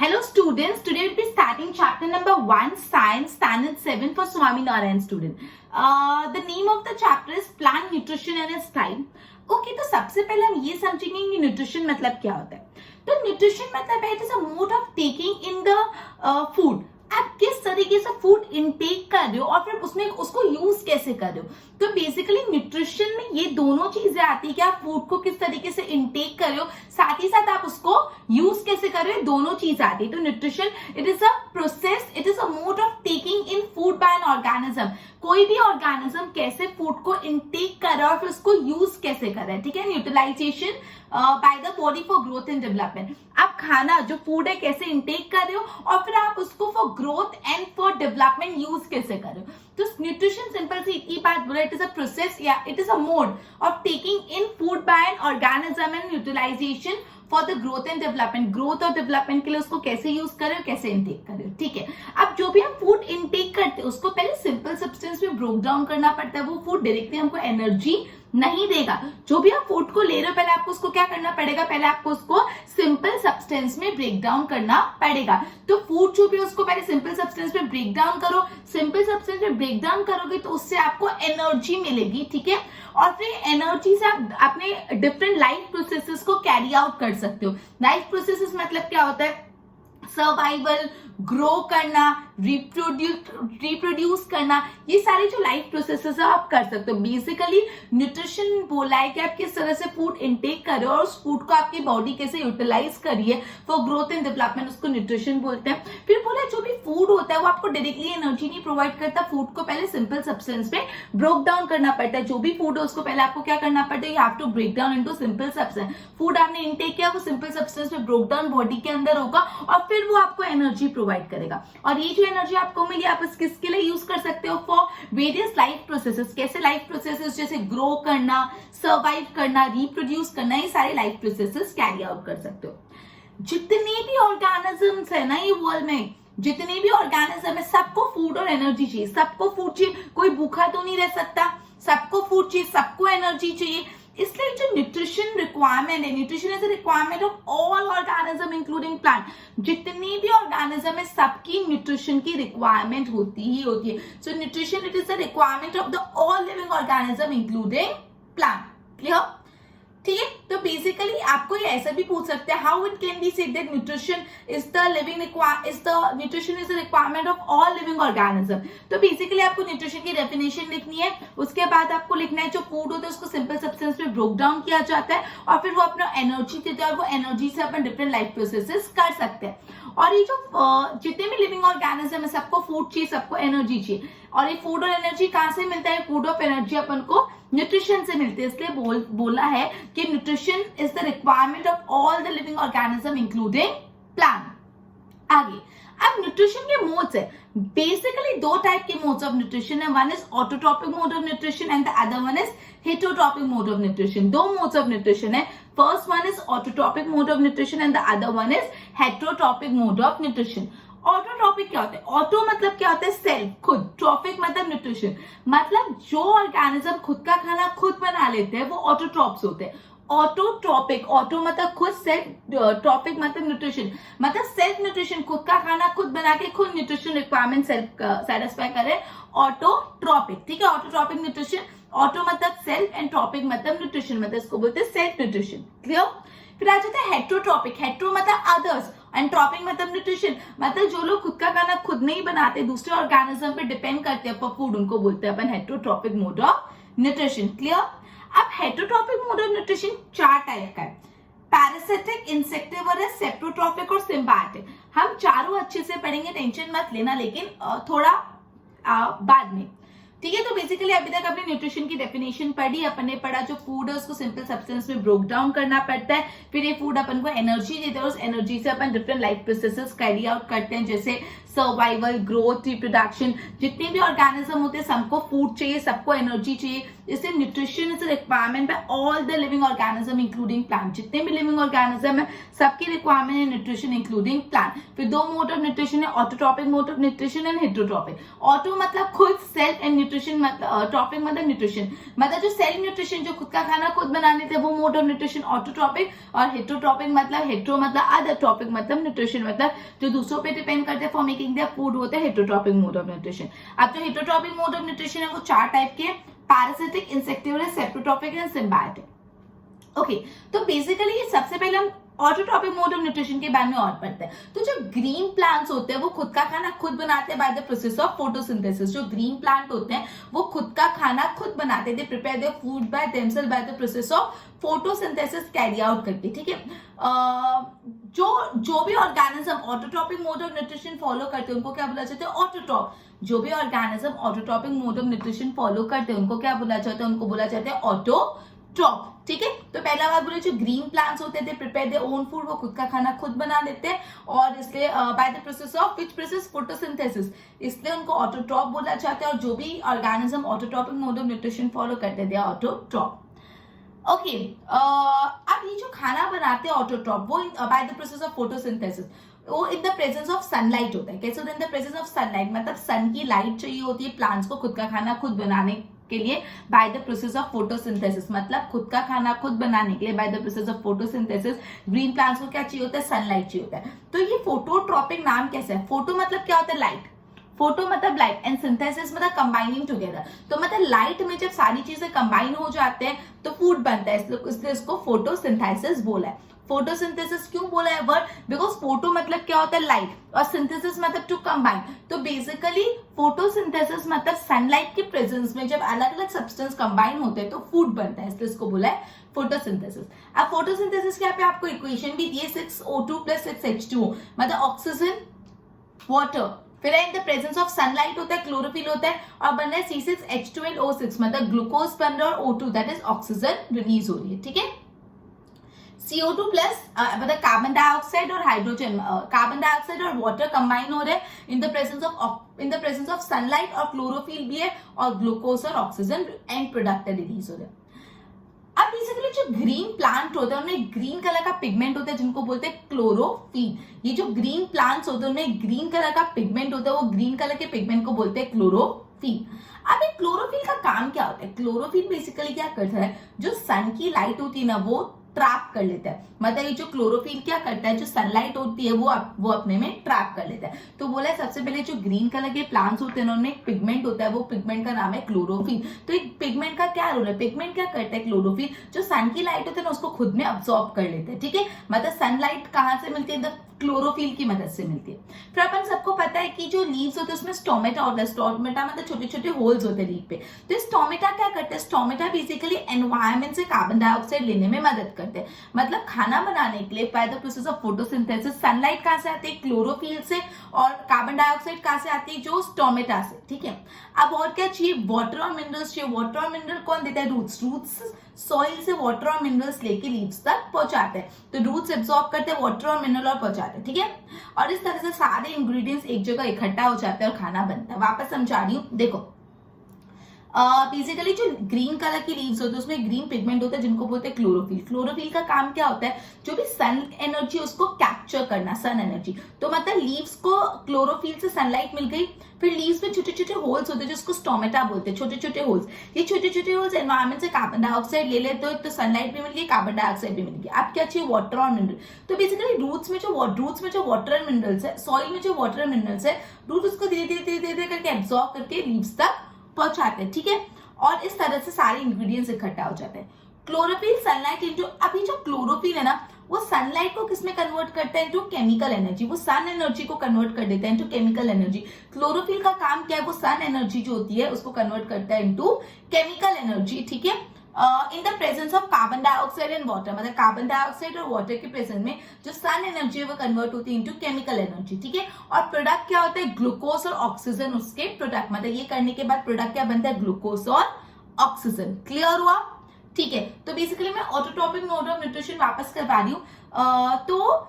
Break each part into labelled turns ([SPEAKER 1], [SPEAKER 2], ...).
[SPEAKER 1] Hello students, today we'll be starting chapter number 1, Science, Standard 7 for Swaminarayan student. The name of the chapter is Plant Nutrition and its Type. Okay, तो सबसे पहले हम ये समझेंगे कि nutrition मतलब क्या होता है. तो न्यूट्रिशन मतलब है it is a mode of taking in the food. आप किस तरीके से फूड इनटेक कर रहे हो और फिर उसमें उसको यूज कैसे कर रहे हो. तो बेसिकली न्यूट्रिशन में ये दोनों चीजें आती है कि आप फूड को किस तरीके से इनटेक कर रहे हो, साथ ही साथ आप उसको यूज कैसे कर रहे हो, दोनों चीज आती है. तो nutrition it is a process, it is a mode of taking in food by an organism. कोई भी ऑर्गेनिज्म कैसे फूड को इनटेक कर रहा है और फिर उसको यूज कैसे कर रहा है. ठीक है, utilisation by the body for growth and development. आप खाना जो फूड है कैसे इनटेक कर रहे हो और फिर आप उसको for growth and for development use कैसे कर रहे हो. तो न्यूट्रिशन सिंपल सी इतनी बात बोला, इट इज अ प्रोसेस या it is a mode of taking in food by an organism and utilisation for the growth and development. Growth और डेवलपमेंट के लिए उसको कैसे यूज कर रहे हो, कैसे इनटेक कर रहे हो. ठीक है, अब जो भी हम फूड इनटेक करते हैं उसको पहले सिंपल सब्सटेंस में ब्रोक डाउन करना पड़ता है. वो फूड डायरेक्टली हमको एनर्जी नहीं देगा. जो भी आप फूड को ले रहे हो पहले आपको उसको क्या करना पड़ेगा, पहले आपको उसको सिंपल सब्सटेंस में ब्रेक डाउन करना पड़ेगा. तो फूड जो भी उसको पहले सिंपल सब्सटेंस में ब्रेक डाउन करो. सिंपल सब्सटेंस में ब्रेक डाउन करोगे तो उससे आपको एनर्जी मिलेगी. ठीक है, और फिर एनर्जी से आप अपने डिफरेंट लाइफ प्रोसेसेस को कैरी आउट कर सकते हो. लाइफ प्रोसेसेस मतलब क्या होता है, सर्वाइवल, ग्रो करना, रिप्रोड्यूस करना, ये सारी जो लाइफ प्रोसेसेस है आप कर सकते हो. बेसिकली न्यूट्रिशन बोला है कि आप किस तरह से फूड इनटेक कर रहे हो और उस फूड को आपकी बॉडी कैसे यूटिलाइज करिए फॉर ग्रोथ एंड डेवलपमेंट, उसको न्यूट्रिशन बोलते हैं. फिर बोला जो भी फूड होता है वो आपको डायरेक्टली एनर्जी नहीं प्रोवाइड करता. फूड को पहले सिंपल सब्सटेंस में ब्रोक डाउन करना पड़ता है. जो भी फूड है उसको पहले आपको क्या करना पड़ता है, you have to break down into simple substance. Food आपने इनटेक किया, वो सिंपल सब्सटेंस में ब्रोक डाउन बॉडी के अंदर होगा और फिर वो आपको एनर्जी प्रोवाइड करेगा. और ये जो एनर्जी आपको मिली आप किसके लिए यूज कर सकते हो, फॉर वेरियस लाइफ प्रोसेसेस. कैसे लाइफ प्रोसेसेस, जैसे ग्रो करना, सर्वाइव करना, रिप्रोड्यूस करना, ये सारे लाइफ प्रोसेसेस कैरी आउट कर सकते हो. जितने भी ऑर्गेनिजम्स है ना ये वर्ल्ड में, जितने भी ऑर्गेनिज्म है सबको फूड और एनर्जी चाहिए. सबको फूड चाहिए, कोई भूखा तो नहीं रह सकता. सबको फूड चाहिए, सबको एनर्जी चाहिए. इसलिए जो न्यूट्रिशन रिक्वायरमेंट है, nutrition is a requirement of all organism including plant. जितनी भी ऑर्गेनिज्म है सबकी न्यूट्रिशन की रिक्वायरमेंट होती ही होती है. So nutrition it is the requirement of the all living organism including plant. Clear? ठीक है, तो बेसिकली आपको ये ऐसा भी पूछ सकते हैं, how it can be said that nutrition is the nutrition is the requirement of all living organism. तो बेसिकली आपको न्यूट्रिशन की डेफिनेशन लिखनी है. उसके बाद आपको लिखना है जो फूड होता है उसको सिंपल सब्सटेंस में ब्रोक डाउन किया जाता है और फिर वो अपना एनर्जी देता है और वो एनर्जी से अपन डिफरेंट लाइफ प्रोसेसेस कर सकते हैं. और ये जो जितने भी लिविंग ऑर्गेनिज्म है सबको फूड चाहिए, सबको एनर्जी चाहिए. और ये फूड और एनर्जी कहां से मिलता है, फूड ऑफ एनर्जी अपन को न्यूट्रिशन से मिलते हैं. इसलिए बोला है कि nutrition is the requirement of all the living organism including plant. आगे अब न्यूट्रिशन के मोड्स है. बेसिकली दो टाइप के मोड्स ऑफ न्यूट्रिशन है. One is autotrophic mode of nutrition and the other one is heterotrophic mode of nutrition. दो modes of nutrition है. First one is autotrophic mode of nutrition and the other one is heterotrophic mode of nutrition. Autotrophic क्या होता है, auto मतलब क्या होता है, self, खुद. ट्रॉपिक मतलब न्यूट्रिशन, मतलब जो ऑर्गेनिज्म खुद का खाना खुद बना लेते हैं वो ऑटोट्रॉप्स होते हैं. ऑटोट्रॉपिक, ऑटो मतलब खुद, सेल्फ, ट्रॉपिक मतलब न्यूट्रिशन, मतलब सेल्फ न्यूट्रिशन, खुद का खाना खुद बना के खुद न्यूट्रिशन रिक्वायरमेंट सेल्फ सेटिस्फाई करे. ऑटोट्रॉपिक. ठीक है, ऑटोट्रॉपिक न्यूट्रिशन. ऑटो मतलब सेल्फ एंड ट्रॉपिक मतलब न्यूट्रिशन, मतलब इसको बोलते हैं सेल्फ न्यूट्रिशन. क्लियर? फिर आ जाता है हेट्रोट्रॉपिक. हेट्रो मतलब अदर्स एंड ट्रॉपिक मतलब न्यूट्रिशन, मतलब जो लोग खुद का खाना खुद नहीं बनाते, दूसरे ऑर्गेनिज्म पे डिपेंड करते हैं फॉर फूड, उनको बोलते हैं अपन heterotrophic mode of nutrition. Clear? अब हेट्रोट्रॉपिक मोड ऑफ न्यूट्रिशन चार टाइप का है. पैरासिटिक, इंसेक्टिवरस, सेप्टोट्रॉपिक और सिम्बायोटिक. हम चारों अच्छे से पढ़ेंगे, टेंशन मत लेना, लेकिन थोड़ा बाद में. ठीक है, तो बेसिकली अभी तक अपने न्यूट्रिशन की डेफिनेशन पढ़ी. अपन ने पढ़ा जो फूड है उसको सिंपल सब्सटेंस में ब्रोक डाउन करना पड़ता है. फिर ये फूड अपन को एनर्जी देता है, उस एनर्जी से अपन different life processes carry out करते हैं, जैसे सर्वाइवल, ग्रोथ, रिप्रोडक्शन, जितने भी ऑर्गेनिज्म होते हैं सबको फूड चाहिए, सबको एनर्जी चाहिए, इसलिए nutrition is requirement by all the living organism including plant. जितने भी लिविंग ऑर्गेनिज्म है सबकी रिक्वायरमेंट है न्यूट्रिशन इंक्लूडिंग प्लांट। फिर दो मोड ऑफ न्यूट्रिशन है, autotrophic mode of nutrition and heterotrophic. Auto मतलब खुद, सेल्फ, एंड न्यूट्रिशन मतलब ट्रॉपिक मतलब न्यूट्रिशन, मतलब जो सेल्फ न्यूट्रिशन, जो खुद का खाना खुद बनाने थे वो मोड ऑफ न्यूट्रिशन ऑटोट्रॉपिक। और हेटेरोट्रॉपिक मतलब हेटेरो मतलब अदर, ट्रॉपिक मतलब न्यूट्रिशन मतलब जो दूसरों पे डिपेंड करते हैं फॉर मेकिंग देयर फूड, होता है हेटेरोट्रॉपिक मोड ऑफ न्यूट्रिशन। अब जो हेटेरोट्रॉपिक मोड ऑफ न्यूट्रिशन है वो 4 टाइप के, parasitic, insectivorous, saprotrophic and symbiotic. Okay, तो बेसिकली सबसे पहले हम ऑटोट्रॉपिक मोड ऑफ न्यूट्रिशन के बारे में और पढ़ते हैं। तो जो ग्रीन प्लांट्स होते हैं वो खुद का खाना खुद बनाते हैं by the process of photosynthesis. जो ग्रीन प्लांट होते हैं वो खुद का खाना खुद बनाते हैं, they prepare their food by themself by the process of photosynthesis carry out करके, ठीक है। जो भी organism autotrophic mode of nutrition follow करते हैं उनको क्या बोला जाता है, ऑटोट्रॉप। जो भी organism autotrophic mode of nutrition follow करते हैं उनको क्या बोला जाता है, उनको बोला जाता है ऑटोट्रॉप, ठीक है। तो पहला बात बोले, जो ग्रीन प्लांट्स होते थे प्रिपेयर देयर ओन फूड, वो खुद का खाना खुद बना लेते हैं, और इसलिए bye the process of which process, photosynthesis, इसलिए उनको ऑटोट्रॉप बोला जाता है। और जो भी organism autotrophic mode of nutrition follow करते थे ऑटोट्रॉप। ओके, अब ये जो खाना बनाते हैं ऑटोट्रॉप वो by the process of photosynthesis, वो in the presence of sunlight होता है। कैसे होता है, in the presence of sunlight, मतलब सन की लाइट चाहिए होती है प्लांट्स को खुद का खाना खुद बनाने के लिए bye the process of photosynthesis. मतलब खुद का खाना खुद बनाने के लिए bye the process of photosynthesis green plants को क्या चाहिए होता है, सनलाइट चाहिए होता है। तो ये फोटोट्रॉपिक नाम कैसे है, फोटो मतलब क्या होता है, लाइट, फोटो मतलब लाइट, एंड सिंथेसिस मतलब कंबाइनिंग टुगेदर। तो मतलब लाइट में जब सारी चीजें कंबाइन हो जाते हैं तो फूड बनता है, इसलिए इसको फोटोसिंथेसिस बोला है। फोटोसिंथेसिस क्यों बोला है वर्ड, बिकॉज फोटो मतलब क्या होता है लाइट, और सिंथेसिस मतलब टू कंबाइन। तो बेसिकली फोटोसिंथेसिस मतलब सनलाइट के प्रेजेंस में जब अलग अलग सब्सटेंस कंबाइन होते हैं तो फूड बनता है, इसलिए इसको बोला है फोटोसिंथेसिस। अब फोटोसिंथेसिस के यहाँ पे आपको इक्वेशन भी दिए 6O2 + 6H2O, मतलब ऑक्सीजन, वाटर, फिर इन द प्रेजेंस ऑफ सनलाइट होता है, क्लोरोफिल होता है, और बन रहा है C6H12O6, मतलब ग्लूकोज बन रहा है, और O2 that is oxygen release हो रही है, ठीक है। CO2 प्लस मतलब कार्बन डाइऑक्साइड और हाइड्रोजन, कार्बन डाइऑक्साइड और वाटर कंबाइन हो रहे हैं इन द प्रेजेंस ऑफ सनलाइट, और क्लोरोफिल भी है, और ग्लूकोज और ऑक्सीजन एंड प्रोडक्ट रिलीज हो रहे हैं। अब बेसिकली जो ग्रीन प्लांट होते हैं उनमें ग्रीन कलर का पिगमेंट होता है जिनको बोलते हैं क्लोरोफिल। ये जो ग्रीन प्लांट्स होते हैं उनमें ग्रीन कलर का पिगमेंट होता है, वो ग्रीन कलर के पिगमेंट को बोलते हैं क्लोरोफिल। अब ये क्लोरोफिल का काम क्या होता है, क्लोरोफिल बेसिकली क्या करता है, जो सन की लाइट होती है ना वो ट्रैप कर लेता है। मतलब ये जो क्लोरोफिल क्या करता है, जो सनलाइट होती है वो अपने में ट्रैप कर लेता है। तो बोला है सबसे पहले जो ग्रीन कलर के प्लांट्स होते हैं उनमें एक पिगमेंट होता है, वो पिगमेंट का नाम है क्लोरोफिल। तो एक पिगमेंट का क्या रोल है, पिगमेंट क्या करता है, क्लोरोफिल जो सन की लाइट होती है ना उसको खुद में अब्सॉर्ब कर लेते हैं, ठीक है। मतलब सनलाइट कहाँ से मिलती है, क्लोरोफिल की मदद से मिलती है। फिर अपन सबको पता है कि जो लीव्स होते हैं उसमें स्टोमेटा होता है, स्टोमेटा मतलब छोटे छोटे होल्स होते हैं लीफ पे। तो स्टोमेटा क्या करते हैं, स्टोमेटा बेसिकली एनवायरमेंट से कार्बन डाइऑक्साइड लेने में मदद करते हैं। मतलब खाना बनाने के लिए bye the process of photosynthesis sunlight कहाँ से आती है, क्लोरोफिल से, और कार्बन डाइऑक्साइड कहाँ से आती है, जो स्टोमेटा से, ठीक है। अब और क्या चाहिए, वाटर और मिनरल्स चाहिए। वाटर और मिनरल कौन देता है, रूट्स सॉइल से वाटर और मिनरल्स लेके लीव्स तक पहुंचाते हैं। तो रूट्स एब्सॉर्ब करते हैं वाटर और मिनरल और पहुंचाते हैं, ठीक है। और इस तरह से सारे इंग्रेडिएंट्स एक जगह इकट्ठा हो जाते हैं और खाना बनता है। वापस समझा रही हूँ, देखो बेसिकली जो ग्रीन कलर की लीव्स होते हैं उसमें ग्रीन पिगमेंट होता है जिनको बोलते हैं क्लोरोफिल। क्लोरोफिल का काम क्या होता है, जो भी सन एनर्जी उसको कैप्चर करना, सन एनर्जी। तो मतलब लीव्स को क्लोरोफिल से सनलाइट मिल गई, फिर लीव्स में छोटे छोटे होल्स होते हैं जिसको स्टोमेटा बोलते हैं, छोटे छोटे होल्स। ये छोटे छोटे होल्स एनवायरमेंट से कार्बन डाइऑक्साइड ले लेते हो, तो सनलाइट भी मिल गई, कार्बन डाइऑक्साइड भी मिल गई। अब क्या चाहिए, वाटर और मिनरल। तो बेसिकली रूट्स में जो वाटर एंड मिनरल्स है, सॉइल में जो वाटर एंड मिनरल्स है, रूट उसको धीरे धीरे करके एब्सॉर्ब करके लीव्स तक पहुंचाते हैं, ठीक है। और इस तरह से सारे इंग्रेडिएंट्स इकट्ठा हो जाते हैं। क्लोरोफिल सनलाइट इंटू, अभी जो क्लोरोफिल है ना वो सनलाइट को किसमें कन्वर्ट करता है, इनटू केमिकल एनर्जी। वो सन एनर्जी को कन्वर्ट कर देता है इनटू केमिकल एनर्जी। क्लोरोफिल का काम क्या है, वो सन एनर्जी जो होती है उसको कन्वर्ट करता है इनटू केमिकल एनर्जी, ठीक है। In the presence of carbon dioxide and water, मतलब कार्बन डाइऑक्साइड और वाटर के प्रेजेंस में जो सन एनर्जी है वो कन्वर्ट होती है इनटू केमिकल एनर्जी, ठीक है। और प्रोडक्ट क्या होता है, ग्लूकोज और ऑक्सीजन उसके प्रोडक्ट। मतलब ये करने के बाद प्रोडक्ट क्या बनता है, ग्लूकोज और ऑक्सीजन। क्लियर हुआ, ठीक है। तो बेसिकली मैं ऑटोट्रॉपिक मोड ऑफ न्यूट्रिशन वापस करवा रही हूँ। तो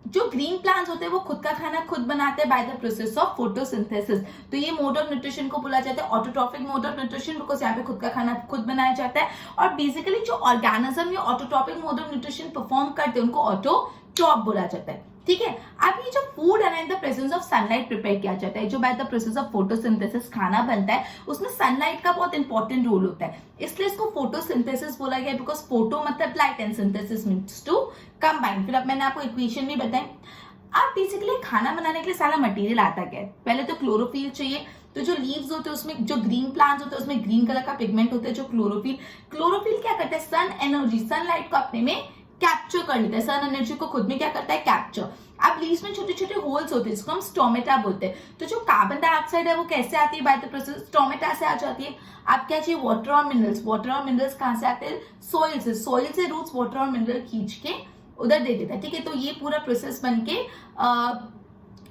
[SPEAKER 1] जो ग्रीन प्लांट्स होते हैं वो खुद का खाना खुद बनाते हैं by the process of photosynthesis. तो ये मोड ऑफ न्यूट्रिशन को बोला जाता है autotrophic mode of nutrition, because यहाँ पे खुद का खाना खुद बनाया जाता है। और बेसिकली जो ऑर्गेनिज्म या autotrophic mode of nutrition perform करते हैं उनको ऑटोट्रॉप बोला जाता है। ठीक है, अब ये जो फूड है ना इन the presence of sunlight prepare किया जाता है, जो bye the process of photosynthesis खाना बनता है, उसमें सनलाइट का बहुत इंपॉर्टेंट रोल होता है, इसलिए इसको फोटोसिंथेसिस बोला गया। बिकॉज फोटो मतलब light and synthesis means to combine. फिर अब मैंने आपको इक्वेशन भी बताई। अब बेसिकली खाना बनाने के लिए सारा मटेरियल आता क्या है, पहले तो क्लोरोफिल चाहिए। तो जो लीव्स होते हैं उसमें, जो ग्रीन प्लांट्स होते हैं उसमें ग्रीन कलर का पिगमेंट होता है जो क्लोरोफिल क्या करता है, सन एनर्जी, सनलाइट को अपने में कैप्चर कर लेता है, सन एनर्जी को खुद में क्या करता है, कैप्चर। अब लीव्स में छोटे छोटे होल्स होते हैं जिसको हम स्टोमेटा बोलते हैं। तो जो कार्बन डाइऑक्साइड है वो कैसे आती है, बाय द प्रोसेस स्टोमेटा से आ जाती है। अब क्या चाहिए, वाटर और मिनरल्स। वाटर और मिनरल्स कहां से आते हैं, सोइल से रूट्स वाटर और मिनरल खींच के उधर दे देता है। ठीक है, तो ये पूरा प्रोसेस बन के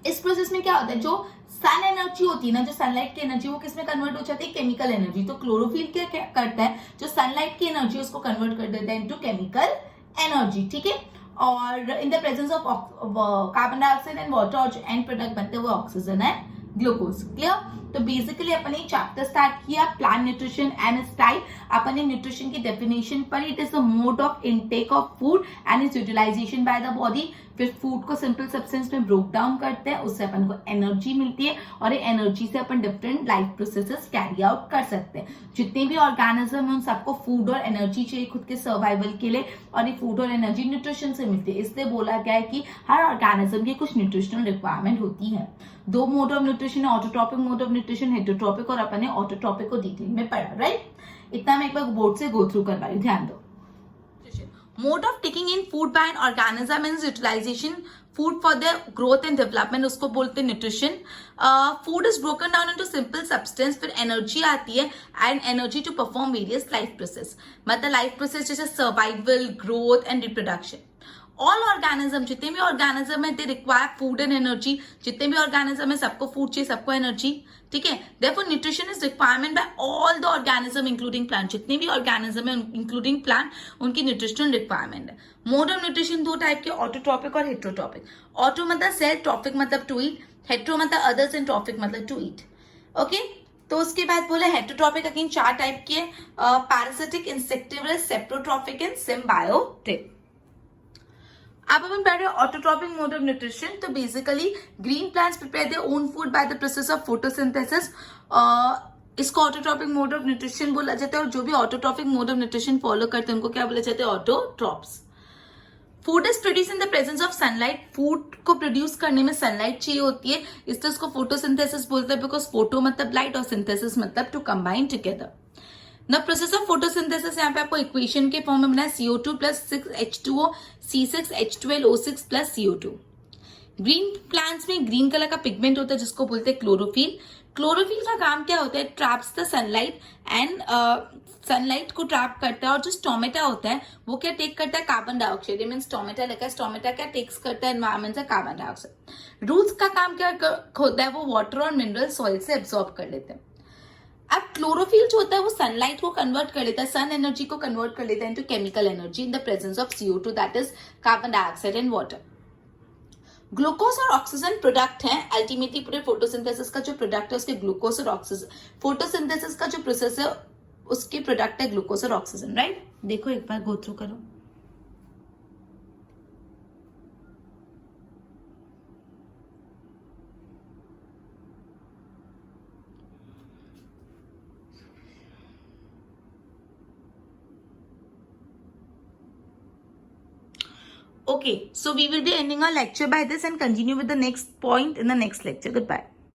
[SPEAKER 1] इस प्रोसेस में क्या होता है, जो सन एनर्जी होती है ना, जो सनलाइट की एनर्जी, वो किसमें कन्वर्ट हो जाती है, केमिकल एनर्जी। तो क्लोरोफिल क्या करता है, जो सनलाइट की एनर्जी उसको कन्वर्ट कर देता है इनटू केमिकल एनर्जी। ठीक है, और in the presence of carbon dioxide and water और जो एंड प्रोडक्ट बनते हैं वो ऑक्सीजन है, ग्लूकोज। क्लियर। तो बेसिकली अपन एक चैप्टर स्टार्ट किया प्लांट न्यूट्रिशन एंड स्टाइल। अपन ने न्यूट्रिशन की डेफिनेशन पर, it is the mode of intake of food and its utilisation by the body. फिर फूड को सिंपल सब्सटेंस में ब्रोक डाउन करते हैं, उससे अपन को एनर्जी मिलती है और ये एनर्जी से अपन different life processes carry out कर सकते हैं। जितने भी ऑर्गेनिज्म है उन सबको फूड और एनर्जी चाहिए खुद के सर्वाइवल के लिए, और ये फूड और एनर्जी न्यूट्रिशन से मिलती है। इसलिए बोला गया है कि हर ऑर्गेनिज्म की कुछ न्यूट्रिशनल रिक्वायरमेंट होती है। दो मोड ऑफ न्यूट्रिशन है, autotrophic mode of nutrition, heterotrophic, और अपन ने ऑटोट्रॉपिक को डिटेल में पढ़ा। राइट, इतना मैं एक बार बोर्ड से गो थ्रू करवा रही हूँ, ध्यान दो। Mode of taking in food by an organism means utilisation food for the growth and development, उसको बोलते हैं nutrition. Food is broken down into simple substance, फिर एनर्जी आती है and energy to perform various life process, मतलब life process जैसे survival, growth and reproduction. All organism, जितने भी ऑर्गेनिज्म है, they require food and energy. जितने भी ऑर्गेनिज्म है सबको फूड चाहिए, सबको एनर्जी। ठीक है, therefore nutrition is requirement by all the organism including plant. जितने भी ऑर्गेनिज्म है इंक्लूडिंग प्लांट, उनकी न्यूट्रिशनल रिक्वायरमेंट है। मोड ऑफ न्यूट्रिशन दो टाइप के, ऑटोट्रॉपिक और हेटरोट्रॉपिक। ऑटो मतलब सेल्फ, ट्रॉपिक मतलब टू ईट, हेट्रो मतलब अदर्स एंड ट्रॉपिक मतलब टू ईट। ओके, तो उसके बाद बोला हेटरोट्रॉपिक अगेन 4 टाइप के, parasitic, insectivorous, saprotrophic and symbiotic. अब अपन पढ़ रहे हैं ऑटोट्रॉपिक मोड ऑफ न्यूट्रिशन। तो basically green plants prepare their own food by the process of photosynthesis, इसको ऑटोट्रॉपिक मोड ऑफ न्यूट्रिशन बोला जाता है। और जो भी autotrophic mode of nutrition follow करते हैं उनको क्या बोला जाता है, autotrophs. Food is produce in the presence of sunlight, food को प्रोड्यूस करने में सनलाइट चाहिए होती है, इसलिए उसको फोटोसिंथेसिस बोलते हैं, बिकॉज फोटो मतलब लाइट और सिंथेसिस मतलब to combine together. The process of photosynthesis यहाँ पे आपको इक्वेशन के फॉर्म में बना है, CO2 plus 6H2O C6H12O6 plus CO2। Green plants में ग्रीन कलर का पिगमेंट होता है जिसको बोलते हैं क्लोरोफिल। क्लोरोफिल का काम क्या होता है, traps the sunlight and sunlight को ट्रैप करता है। और जो स्टोमेटा होता है वो क्या टेक करता है, कार्बन डाइऑक्साइड। मीन स्टोमेटा लगा, स्टोमेटा क्या टेक्स करता है एनवायरमेंट से, कार्बन डाइऑक्साइड। रूट्स का काम क्या होता है, वो वाटर और मिनरल सॉइल से एब्सॉर्ब कर लेते हैं। अब क्लोरोफिल जो होता है वो सनलाइट को कन्वर्ट कर लेता है, सन एनर्जी को कन्वर्ट कर लेता है into chemical energy in the presence of CO2 that is carbon dioxide and water. Glucose और ऑक्सीजन प्रोडक्ट हैं अल्टीमेटली पूरे फोटोसिंथेसिस का। जो प्रोडक्ट है उसके ग्लूकोज और ऑक्सीजन, फोटोसिंथेसिस का जो प्रोसेस है उसके प्रोडक्ट है ग्लूकोज और ऑक्सीजन। राइट, देखो एक बार गो थ्रू करो। Okay, so we will be ending our lecture by this and continue with the next point in the next lecture. Goodbye.